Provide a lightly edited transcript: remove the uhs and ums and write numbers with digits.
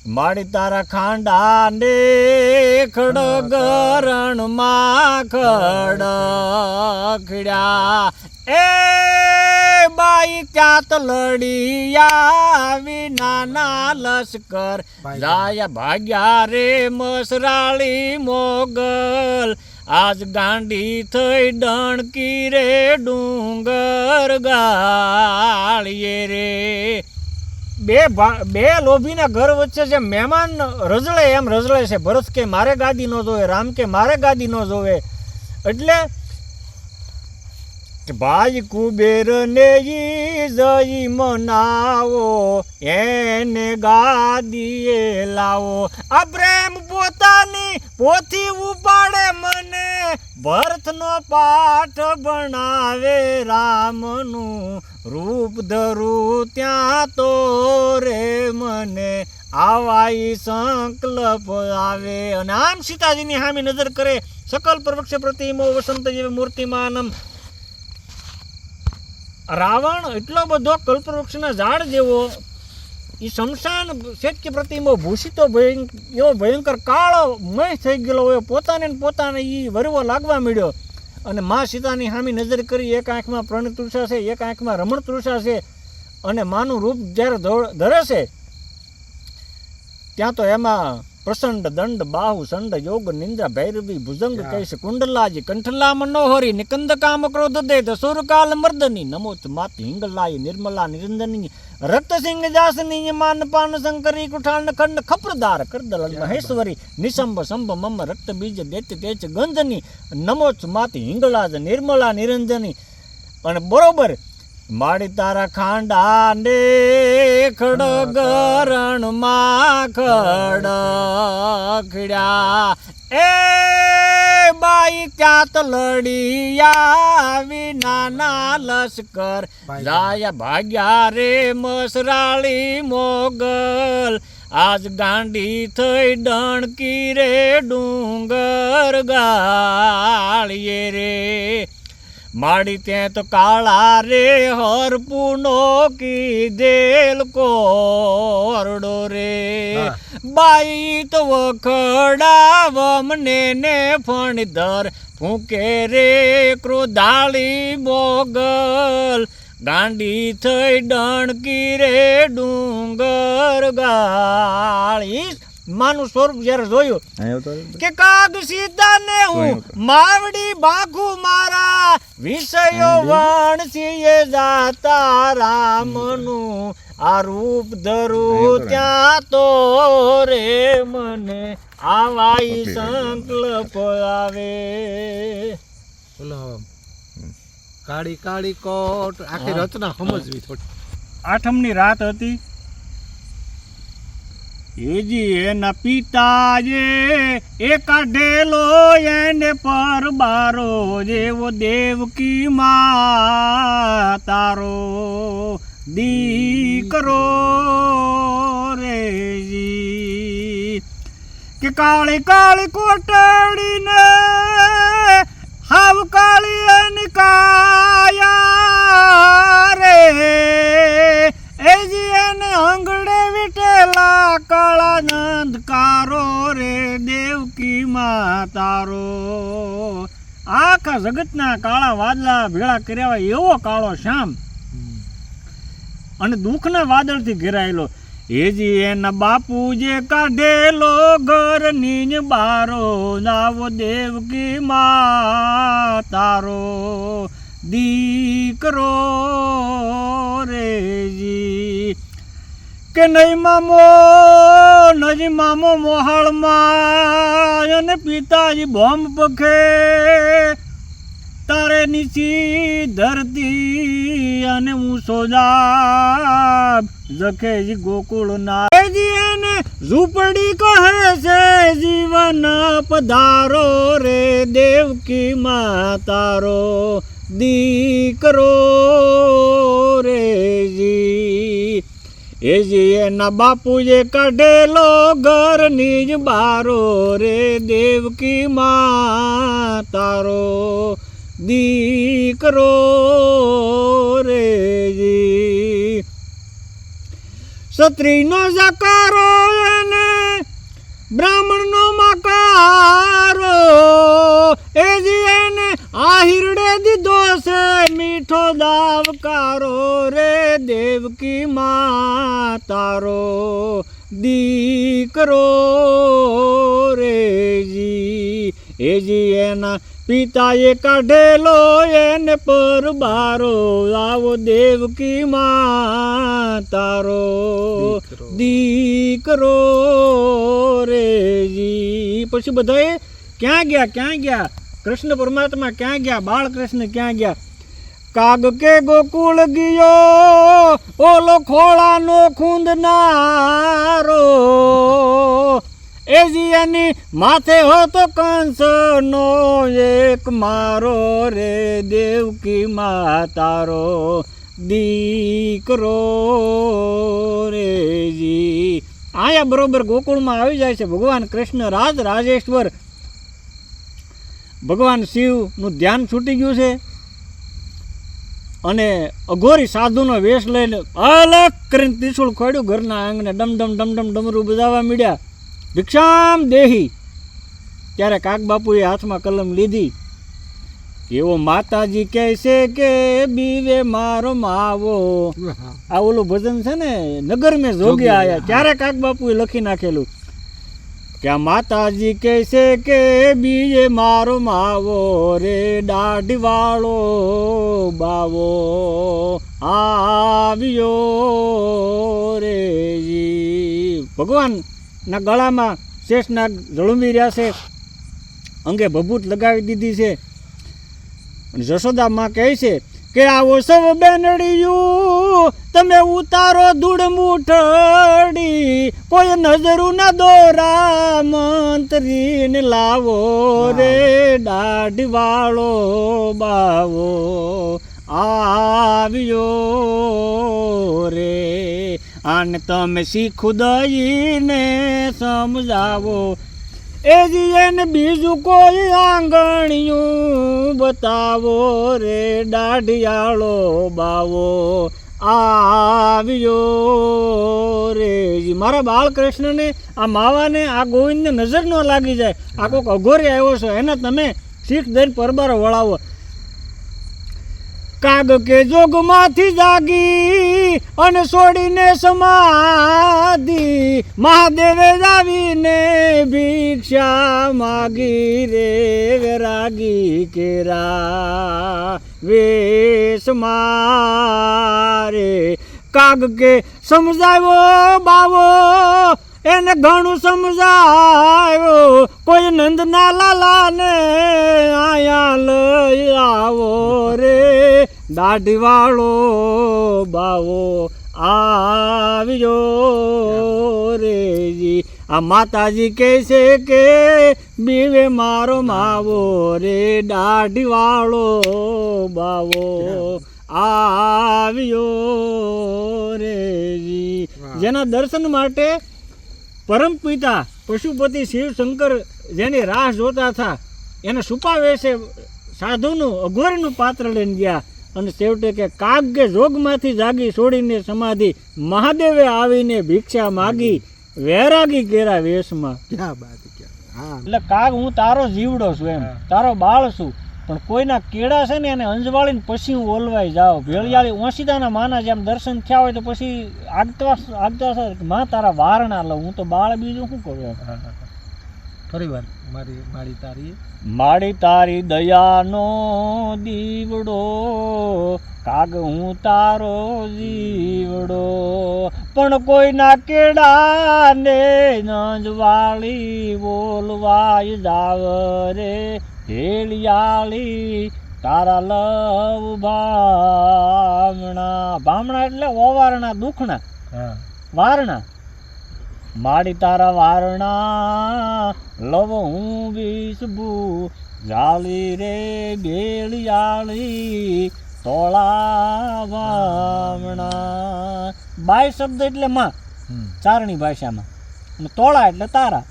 માડી તારા ખાંડા ને ખડગરણ માં ખડખડ્યા એ બાઈ ક્યાંત લડિયા વિનાના લશ્કર જાય ભાગ્યા રે મસરાળી મોગલ આજ ગાંડી થઈ ડણકી રે ડુંગર ગાળીએ રે બે લોભીના ઘર વચ્ચે જે મહેમાન રજળે એમ રજળે છે. ભરત કે મારે ગાદી ન જોવે, રામ કે મારે ગાદી ન જોવે. એટલે ભાઈ કુબેર ને જઈ મનાવો એને ગાદીએ લાવો. આ પ્રેમ પોતાની પોથી ઉપાડે મને ભરતનો પાઠ ભણાવે રામનું રૂપ ધરું ત્યાં તો રે મને આવાઈ સંકલ્પ આવે. અને આમ સીતાજીની સામે નજર કરે સકલ પ્રવક્ષ પ્રતિમો વસંત જેવી મૂર્તિમાનમ. રાવણ એટલો બધો કલ્પવૃક્ષના ઝાડ જેવો એ શમશાન શેત્ય પ્રતિમો ભૂષિતો એવો ભયંકર કાળો મય થઈ ગયેલો હોય. પોતાને એ વરવો લાગવા મળ્યો. અને મા સીતાની સામે નજર કરી, એક આંખમાં પ્રણ તૃષા છે, એક આંખમાં રમણ તૃષા છે. અને માનું રૂપ જ્યારે ધરે છે ત્યાં તો એમાં પ્રસંડ દંડ બાહુ સંડ યોગ નિંદ્રા ભૈરવી ભુજંગ કૈશ કુંડલાજી કંઠલા મનોહરી નિકંદ કામ ક્રોધ દે સુરકાલ મર્દની નમોચ માત હિંગલાય નિર્મલા નિરંજની રક્તસિંહ જાસની માન પાન શંકરી કુઠાણ ખંડ ખપ્રદાર કરદલ મહેશ્વરી નિશંભ સંભ મમ રક્ત બીજ દેત તેજ ગંધની નમોચ માત હિંગલાજ નિર્મલા નિરંજની. અને બરોબર માડી તારા ખાંડા ને ખડગરણ માં ખડખડ્યા એ બાઈ ક્યાંત લડિયા વિનાના લશ્કર જાય ભાગ્યા રે મસરાળી મોગલ આજ ગાંડી થઈ ડણકી રે ડુંગર ગાળીએ રે. માડી ત્યાં તો કાળા રે હરપુનો કીધેલ કોરડો રે બાઈ તો વખડાવ મને ને ફણધર ફૂંકે રે ક્રોધાળી મોગલ ગાંડી થઈ ડણકી રે ડુંગર ગાળી. માનું સ્વરૂપ જયારે જોયું કે કાગ સીતા ને હું માવડી બાખુ મારા વિષયો વણસીએ જાતા રામનું આ રૂપ ધરું ત્યાં તો રે મને આવાઈ સંકલ્પ આવે. કાળી કાળી કોટ આખી રચના સમજવી થોડી. આઠમની રાત હતી. એજી એના પિતાજે એ કાઢેલો એને પરબારો જેવો દેવકી મા તારો દીકરો રેજી કે કાળી કાળી કોટડીને હાવ કાળી એની કાયા રે એજી એને અંગડે વિટેલા કાળા નંદકારો રે દેવકી મા તારો. આખા જગતના કાળા વાદળા ભેળા કર્યા હોય એવો કાળો શ્યામ અને દુઃખના વાદળથી ઘેરાયેલો. એજી એના બાપુ જે કાઢેલો ઘરની જ બારો નાવો દેવકી મા તારો દીકરો રેજી કે નહીં મામો મોહાળમાં અને પિતાજી બોમ્બ પખે તારે નીચી ધરતી અને હું સોજા જખેજી ગોકુળ ના એને ઝૂંપડી કહે છે જીવન પધારો રે દેવકી મા તારો દીકરો રેજી. એજી એના બાપુએ કાઢેલો ઘરની જ બારો રે દેવકી મા તારો દીકરો રેજી. ક્ષત્રિયનો જકારો એને દેવકી માં તારો દીકરો રેજી એજી એના પિતાએ કાઢેલો એને પરબારો આવો દેવકી માં તારો દીકરો રેજી. પછી બધાએ ક્યાં ગયા કૃષ્ણ પરમાત્મા ક્યાં ગયા, બાળકૃષ્ણ ક્યાં ગયા? કાગ કે ગોકુળ ગયો ઓલો ખોળાનો ખૂંદનારો એજી એની માથે હતો કંસનો એક મારો રે દેવકી માં તારો દીકરો રેજી. આયા બરોબર ગોકુળમાં આવી જાય છે ભગવાન કૃષ્ણ રાજેશ્વર. ભગવાન શિવનું ધ્યાન છૂટી ગયું છે અને અઘોરી સાધુનો વેશ લઈને અલગ કરીને ત્રિશુળ ખોડ્યું, ઘરના આંગણે ડમ ડમરું બજાવવા મીડ્યા, ભિક્ષામ દેહી. ત્યારે કાગબાપુએ હાથમાં કલમ લીધી. એવો માતાજી કહે છે કે બીવે મારો માવો. આ ઓલું ભજન છે ને, નગર મેં જોગી આયા, ત્યારે કાગબાપુએ લખી નાખેલું કે આ માતાજી કહે છે કે બીજે મારો માવો રે દાઢી વાળો બાવો આવ્યો રેજી. ભગવાનના ગળામાં શેષનાગ ઝળુંબી રહ્યા છે, અંગે ભભૂત લગાવી દીધી છે. અને જશોદા માં કહે છે કે આવો સૌ બેનડિયું તમે ઉતારો ધૂળ મૂઠડી, કોઈ નજરું ના દોરા મંત્રીને લાવો રે દાઢી વાળો બાવો આવ્યો રે. આને તમે શીખું દઈને સમજાવો એજી એને બીજું કોઈ આંગણિયું બતાવો રે દાઢિયાળો બાવો આવ્યો રેજી. મારા બાળકૃષ્ણને આ માવાને આ ગોવિંદને નજર ન લાગી જાય, આ કોઈક અઘોરી આવ્યો છો એને તમે શીખ દઈને પરબારો વળાવો. કાગ કે જોગમાંથી જાગી અને છોડીને સમાધિ, મહાદેવે આવીને ભિક્ષા માગી રે વેરાગી કેરા વેશ મારે. કાગ કે સમજાવ્યો બાવો એને ઘણું સમજાવ્યો, કોઈ નંદના લાલાને આયા લઈ આવો રે દાઢી વાળો બાવો આવ્યો રેજી. આ માતાજી કહે છે કે બીવે મારો માવો રે દાઢી વાળો બાવો આવ્યો રેજી. જેના દર્શન માટે પરમપિતા પશુપતિ શિવ શંકર જેની રાહ જોતા હતા એને છુપાવે છે સાધુનું અઘોરીનું પાત્ર લઈને ગયા. અને છેવટે કે કાગ કે જોગમાંથી જાગી છોડીને સમાધિ, મહાદેવે આવીને ભિક્ષા માગી વૈરાગી કેરા વેશમાં. એટલે કાગ હું તારો જીવડો છું, એમ તારો બાળ છું, પણ કોઈના કેળા છે ને એને અંજવાળીને પછી હું ઓલવાઈ જાઉં. ભેળિયાળી ઓશિતાના માના જેમ દર્શન થયા હોય તો પછી આગતા માં તારા વારણા લઉં, હું તો બાળ બીજું શું કરું. ફરી વાર માડી તારી દયાનો દીવડો, કાગ હું તારો જીવડો, પણ કોઈના કેળાને અંજવાળી બોલવાય જાવ રે ભેળિયાળી તારા લવ ભામણા. ભામણા એટલે ઓવારણા દુખણા વારણા. માડી તારા વારણા લવ હું વિસબુ જાળી રે ભેળિયાળી તોળા વામણા. બાય શબ્દ એટલે માં ચારણી ભાષામાં, અને તોળા એટલે તારા.